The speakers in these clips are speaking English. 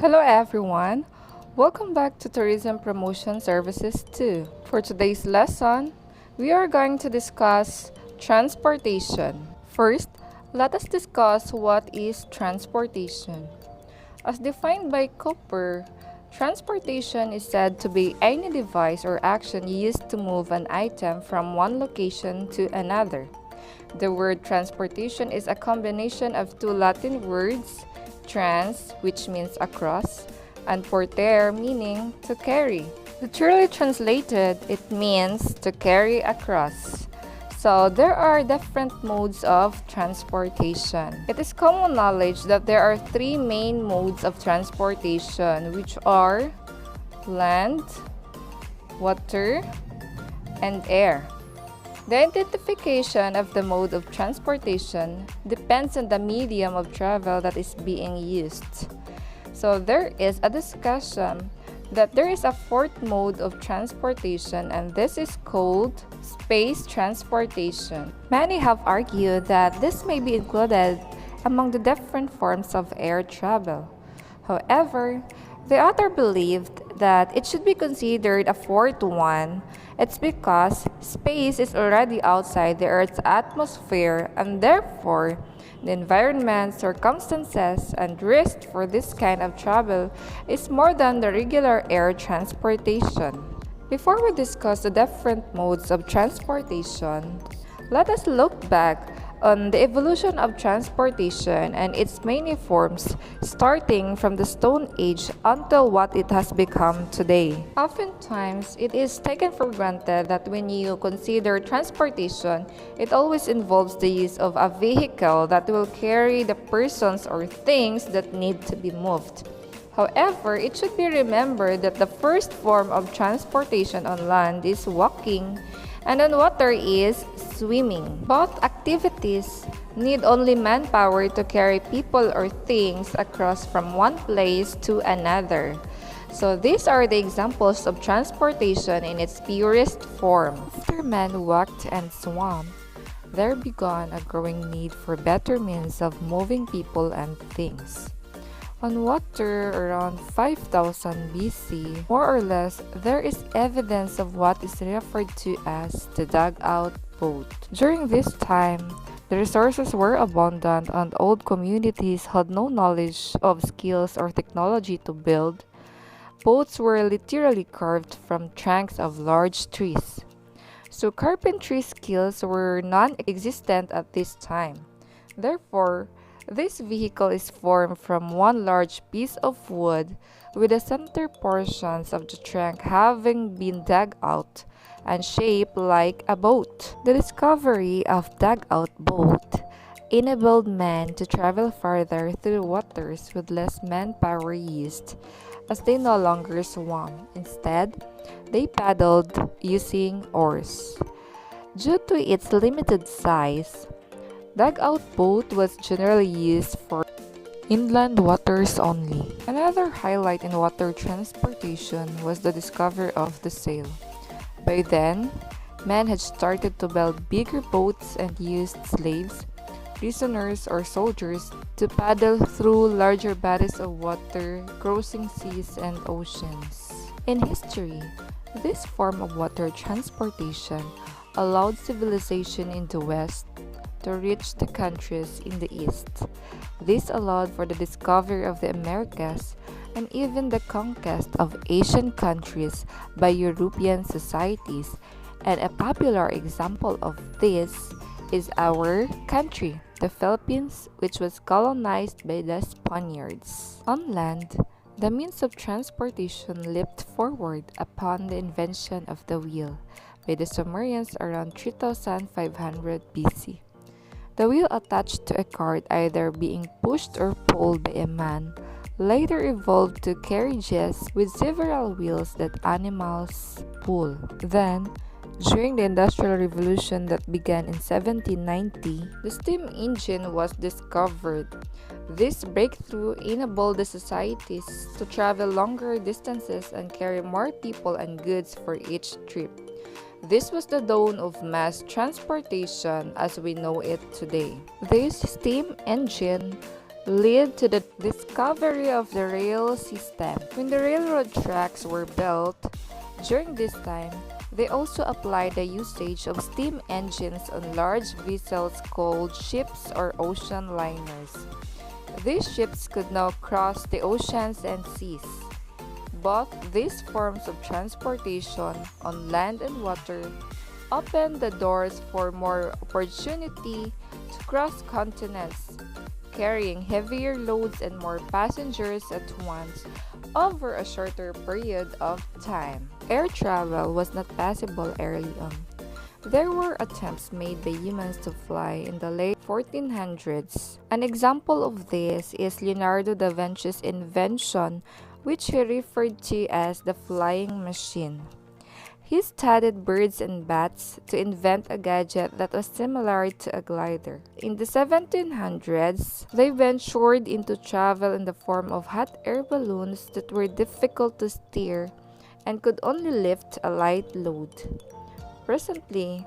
Hello everyone. Welcome back to Tourism Promotion Services 2. For today's lesson, we are going to discuss transportation. First, let us discuss what is transportation. As defined by Cooper, transportation is said to be any device or action used to move an item from one location to another. The word transportation is a combination of two Latin words, trans, which means across, and portere, meaning to carry. Literally translated, it means to carry across. So there are different modes of transportation. It is common knowledge that there are three main modes of transportation, which are land, water, and air. The identification of the mode of transportation depends on the medium of travel that is being used. So there is a discussion that there is a fourth mode of transportation, and this is called space transportation. Many have argued that this may be included among the different forms of air travel. However, the author believed that it should be considered a fourth one. It's because space is already outside the Earth's atmosphere, and therefore, the environment, circumstances, and risk for this kind of travel is more than the regular air transportation. Before we discuss the different modes of transportation, let us look back on the evolution of transportation and its many forms, starting from the Stone Age until what it has become today. Oftentimes, it is taken for granted that when you consider transportation, it always involves the use of a vehicle that will carry the persons or things that need to be moved. However, it should be remembered that the first form of transportation on land is walking, and on water is swimming. Both activities need only manpower to carry people or things across from one place to another. So these are the examples of transportation in its purest form. After men walked and swam, there began a growing need for better means of moving people and things. On water around 5000 BC, more or less, there is evidence of what is referred to as the dugout boat. During this time, the resources were abundant and old communities had no knowledge of skills or technology to build. Boats were literally carved from trunks of large trees. So carpentry skills were non-existent at this time. Therefore, this vehicle is formed from one large piece of wood with the center portions of the trunk having been dug out and shaped like a boat. The discovery of dugout boat enabled men to travel farther through waters with less manpower used, as they no longer swam. Instead, they paddled using oars. Due to its limited size, dugout boat was generally used for inland waters only. Another highlight in water transportation was the discovery of the sail. By then, men had started to build bigger boats and used slaves, prisoners, or soldiers to paddle through larger bodies of water, crossing seas and oceans. In history, this form of water transportation allowed civilization in the West to reach the countries in the East. This allowed for the discovery of the Americas and even the conquest of Asian countries by European societies, and a popular example of this is our country, the Philippines, which was colonized by the Spaniards. On land, the means of transportation leaped forward upon the invention of the wheel by the Sumerians around 3500 BC. The wheel attached to a cart either being pushed or pulled by a man later evolved to carriages with several wheels that animals pull. Then, during the Industrial Revolution that began in 1790, the steam engine was discovered. This breakthrough enabled the societies to travel longer distances and carry more people and goods for each trip. This was the dawn of mass transportation as we know it today. This steam engine lead to the discovery of the rail system. When the railroad tracks were built, during this time, they also applied the usage of steam engines on large vessels called ships or ocean liners. These ships could now cross the oceans and seas. Both these forms of transportation on land and water opened the doors for more opportunity to cross continents, carrying heavier loads and more passengers at once over a shorter period of time. Air travel was not possible early on. There were attempts made by humans to fly in the late 1400s. An example of this is Leonardo da Vinci's invention, which he referred to as the flying machine. He studied birds and bats to invent a gadget that was similar to a glider. In the 1700s, they ventured into travel in the form of hot air balloons that were difficult to steer and could only lift a light load. Presently,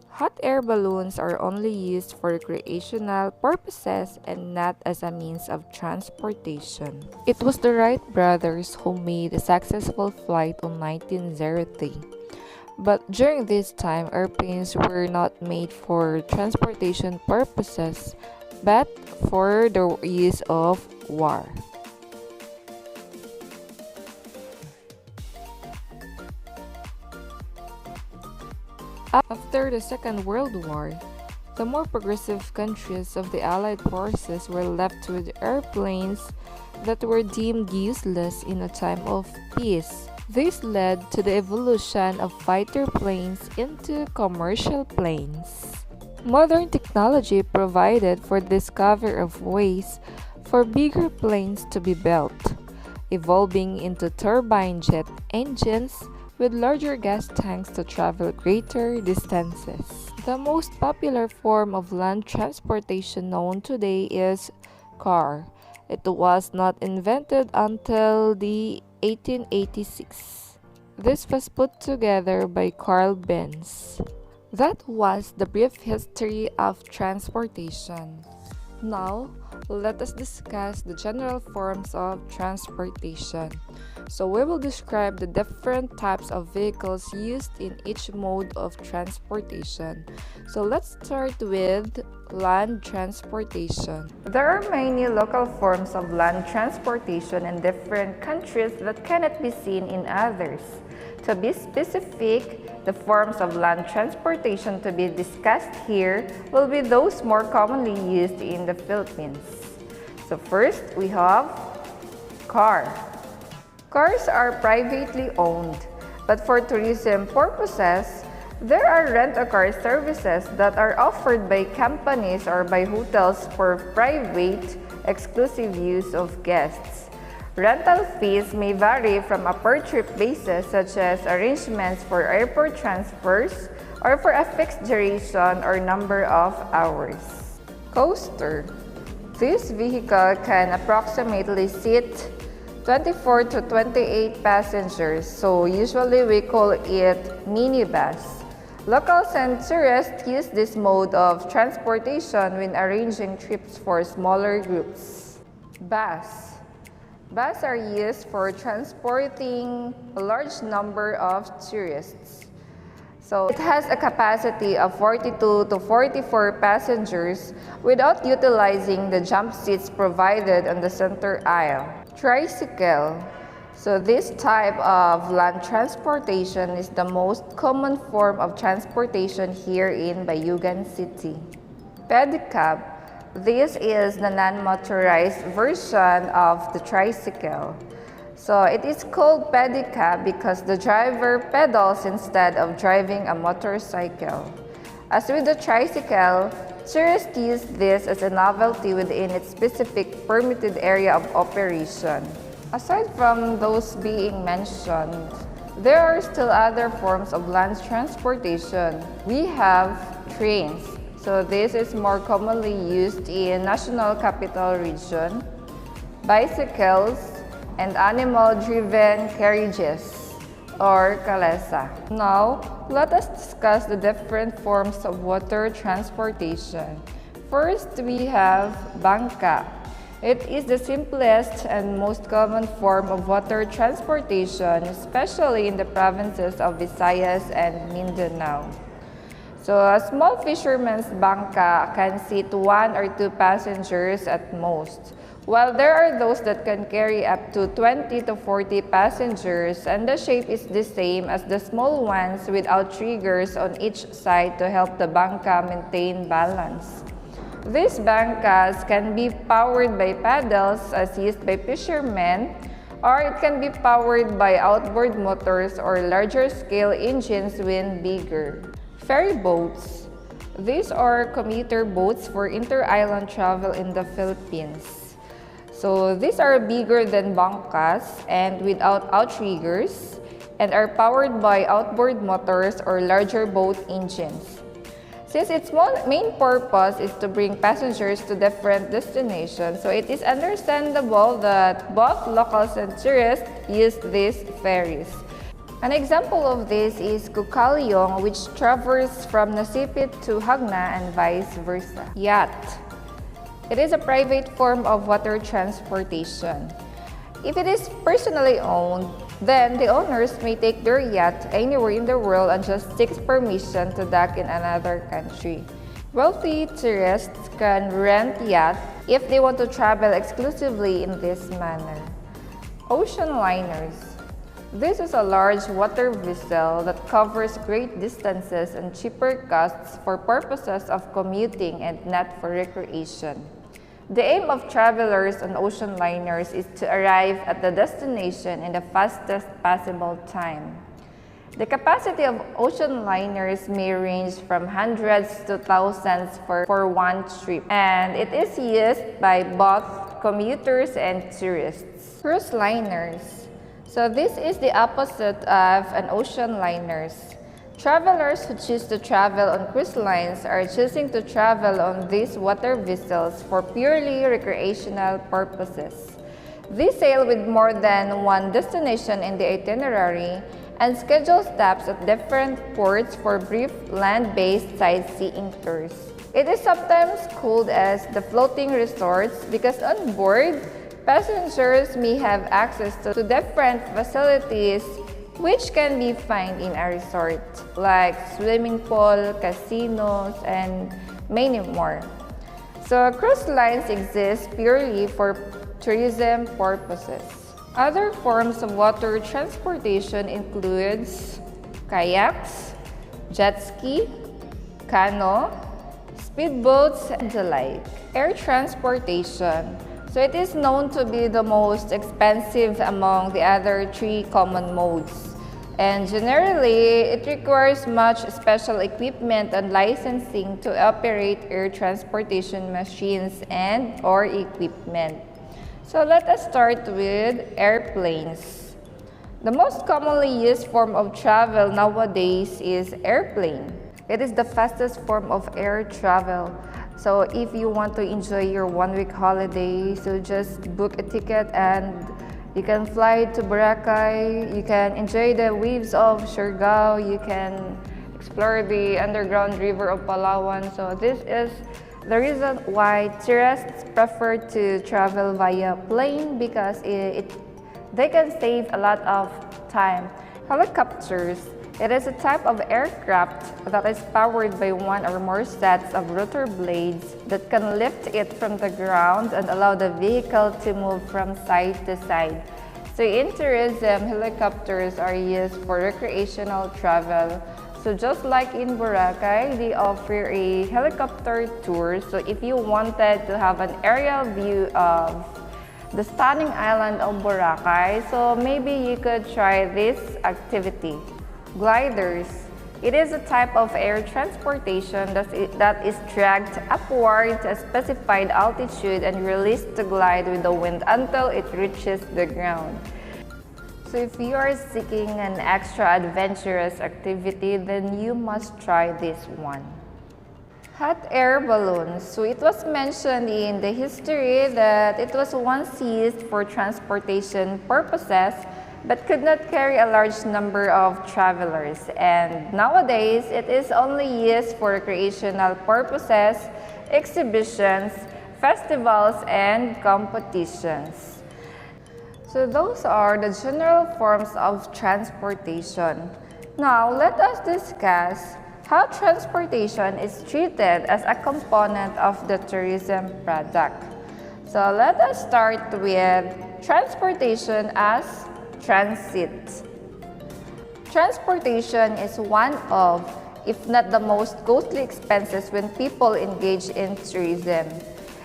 hot air balloons are only used for recreational purposes and not as a means of transportation. It was the Wright brothers who made a successful flight in 1903. But during this time, airplanes were not made for transportation purposes, but for the use of war. After the Second World War, the more progressive countries of the Allied forces were left with airplanes that were deemed useless in a time of peace. This led to the evolution of fighter planes into commercial planes. Modern technology provided for the discovery of ways for bigger planes to be built, evolving into turbine jet engines with larger gas tanks to travel greater distances. The most popular form of land transportation known today is car. It was not invented until the 1886. This was put together by Carl Benz. That was the brief history of transportation. Now, let us discuss the general forms of transportation. So we will describe the different types of vehicles used in each mode of transportation. So let's start with land transportation. There are many local forms of land transportation in different countries that cannot be seen in others. To be specific, the forms of land transportation to be discussed here will be those more commonly used in the Philippines. So first, we have car. Cars are privately owned, but for tourism purposes, there are rent-a-car services that are offered by companies or by hotels for private, exclusive use of guests. Rental fees may vary from a per-trip basis, such as arrangements for airport transfers or for a fixed duration or number of hours. Coaster. This vehicle can approximately seat 24 to 28 passengers, so usually we call it minibus. Locals and tourists use this mode of transportation when arranging trips for smaller groups. Bus. Buses are used for transporting a large number of tourists. So it has a capacity of 42 to 44 passengers without utilizing the jump seats provided on the center aisle. Tricycle. So this type of land transportation is the most common form of transportation here in Bayugan City. Pedicab. This is the non-motorized version of the tricycle. So it is called pedicab because the driver pedals instead of driving a motorcycle. As with the tricycle, tourists use this as a novelty within its specific permitted area of operation. Aside from those being mentioned, there are still other forms of land transportation. We have trains. So this is more commonly used in National Capital Region, bicycles, and animal-driven carriages, or kalesa. Now, let us discuss the different forms of water transportation. First, we have bangka. It is the simplest and most common form of water transportation, especially in the provinces of Visayas and Mindanao. So a small fisherman's bangka can seat 1 or 2 passengers at most, while there are those that can carry up to 20 to 40 passengers, and the shape is the same as the small ones without triggers on each side to help the bangka maintain balance. These bangkas can be powered by paddles as used by fishermen, or it can be powered by outboard motors or larger scale engines when bigger. Ferry boats. These are commuter boats for inter-island travel in the Philippines. So these are bigger than bangkas and without outriggers and are powered by outboard motors or larger boat engines. Since its main purpose is to bring passengers to different destinations, so it is understandable that both locals and tourists use these ferries. An example of this is Kukalyong, which travels from Nasipit to Hagna and vice versa. Yacht. It is a private form of water transportation. If it is personally owned, then the owners may take their yacht anywhere in the world and just seek permission to dock in another country. Wealthy tourists can rent yacht if they want to travel exclusively in this manner. Ocean liners. This is a large water vessel that covers great distances and cheaper costs for purposes of commuting and not for recreation. The aim of travelers on ocean liners is to arrive at the destination in the fastest possible time. The capacity of ocean liners may range from hundreds to thousands for one trip, and it is used by both commuters and tourists. Cruise liners. So this is the opposite of an ocean liners. Travelers who choose to travel on cruise lines are choosing to travel on these water vessels for purely recreational purposes. These sail with more than one destination in the itinerary and schedule stops at different ports for brief land-based sightseeing tours. It is sometimes called as the floating resorts because on board, passengers may have access to different facilities which can be found in a resort, like swimming pool, casinos, and many more. So cruise lines exist purely for tourism purposes. Other forms of water transportation includes kayaks, jet ski, canoe, speedboats, and the like. Air transportation. So it is known to be the most expensive among the other three common modes. And generally, it requires much special equipment and licensing to operate air transportation machines and or equipment. So let us start with airplanes. The most commonly used form of travel nowadays is airplane. It is the fastest form of air travel. So if you want to enjoy your 1 week holiday, so just book a ticket and you can fly to Boracay, you can enjoy the waves of Siargao, you can explore the underground river of Palawan. So this is the reason why tourists prefer to travel via plane because they can save a lot of time. Helicopters. It is a type of aircraft that is powered by one or more sets of rotor blades that can lift it from the ground and allow the vehicle to move from side to side. So in tourism, helicopters are used for recreational travel. So just like in Boracay, they offer a helicopter tour. So if you wanted to have an aerial view of the stunning island of Boracay, so maybe you could try this activity. Gliders. It is a type of air transportation that is dragged upward to a specified altitude and released to glide with the wind until it reaches the ground. So if you are seeking an extra adventurous activity, then you must try this one. Hot air balloons. So it was mentioned in the history that it was once used for transportation purposes but could not carry a large number of travelers. And nowadays, it is only used for recreational purposes, exhibitions, festivals, and competitions. So those are the general forms of transportation. Now, let us discuss how transportation is treated as a component of the tourism product. So let us start with transportation as transit. Transportation is one of, if not the most costly expenses when people engage in tourism.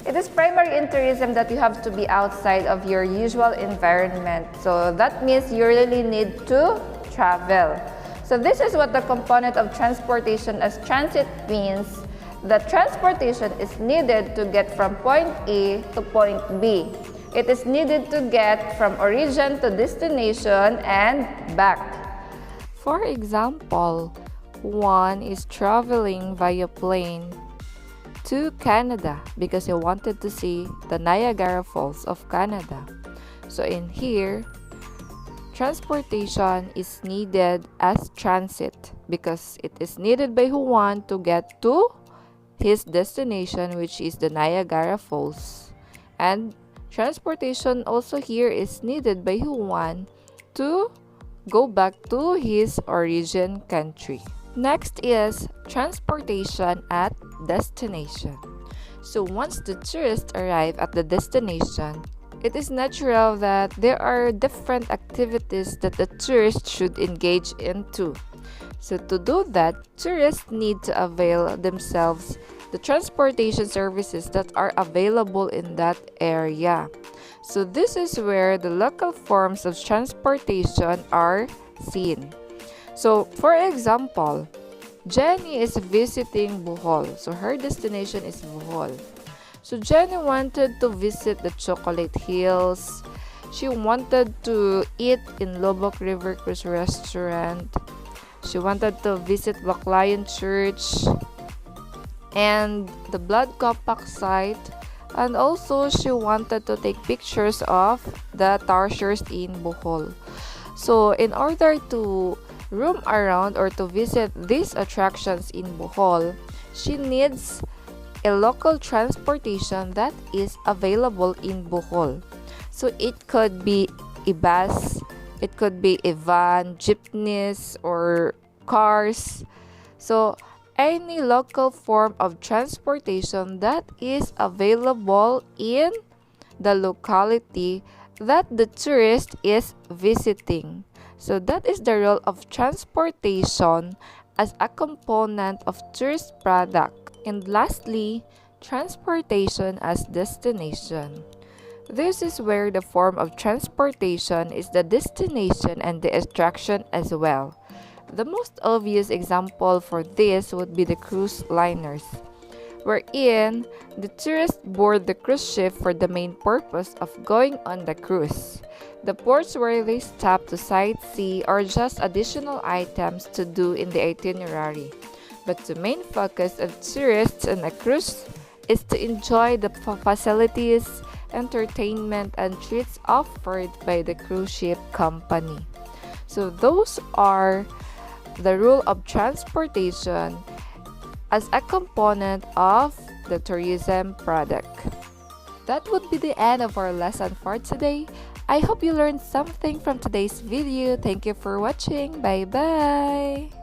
It is primary in tourism that you have to be outside of your usual environment. So that means you really need to travel. So this is what the component of transportation as transit means. The transportation is needed to get from point A to point B. It is needed to get from origin to destination and back. For example, one is traveling via plane to Canada because he wanted to see the Niagara Falls of Canada. So in here, transportation is needed as transit because it is needed by Juan to get to his destination, which is the Niagara Falls. And transportation also here is needed by Juan to go back to his origin country. Next is transportation at destination. So once the tourists arrive at the destination, it is natural that there are different activities that the tourist should engage into. So to do that, tourists need to avail themselves the transportation services that are available in that area. So this is where the local forms of transportation are seen. So for example, Jenny is visiting Bohol. So her destination is Bohol. So Jenny wanted to visit the Chocolate Hills. She wanted to eat in Lobok River Cruise Restaurant. She wanted to visit Baclayan Church and the Blood Compact site. And also, she wanted to take pictures of the tarsiers in Bohol. So, in order to roam around or to visit these attractions in Bohol, she needs a local transportation that is available in Bohol. So, it could be a bus, it could be a van, jeepneys, or cars. So, any local form of transportation that is available in the locality that the tourist is visiting. So that is the role of transportation as a component of tourist product. And lastly, transportation as destination. This is where the form of transportation is the destination and the attraction as well. The most obvious example for this would be the cruise liners, wherein the tourists board the cruise ship for the main purpose of going on the cruise. The ports where they stop to sightsee are just additional items to do in the itinerary. But the main focus of tourists on a cruise is to enjoy the facilities, entertainment, and treats offered by the cruise ship company. So those are the rule of transportation as a component of the tourism product. That would be the end of our lesson for today. I hope you learned something from today's video. Thank you for watching. Bye bye.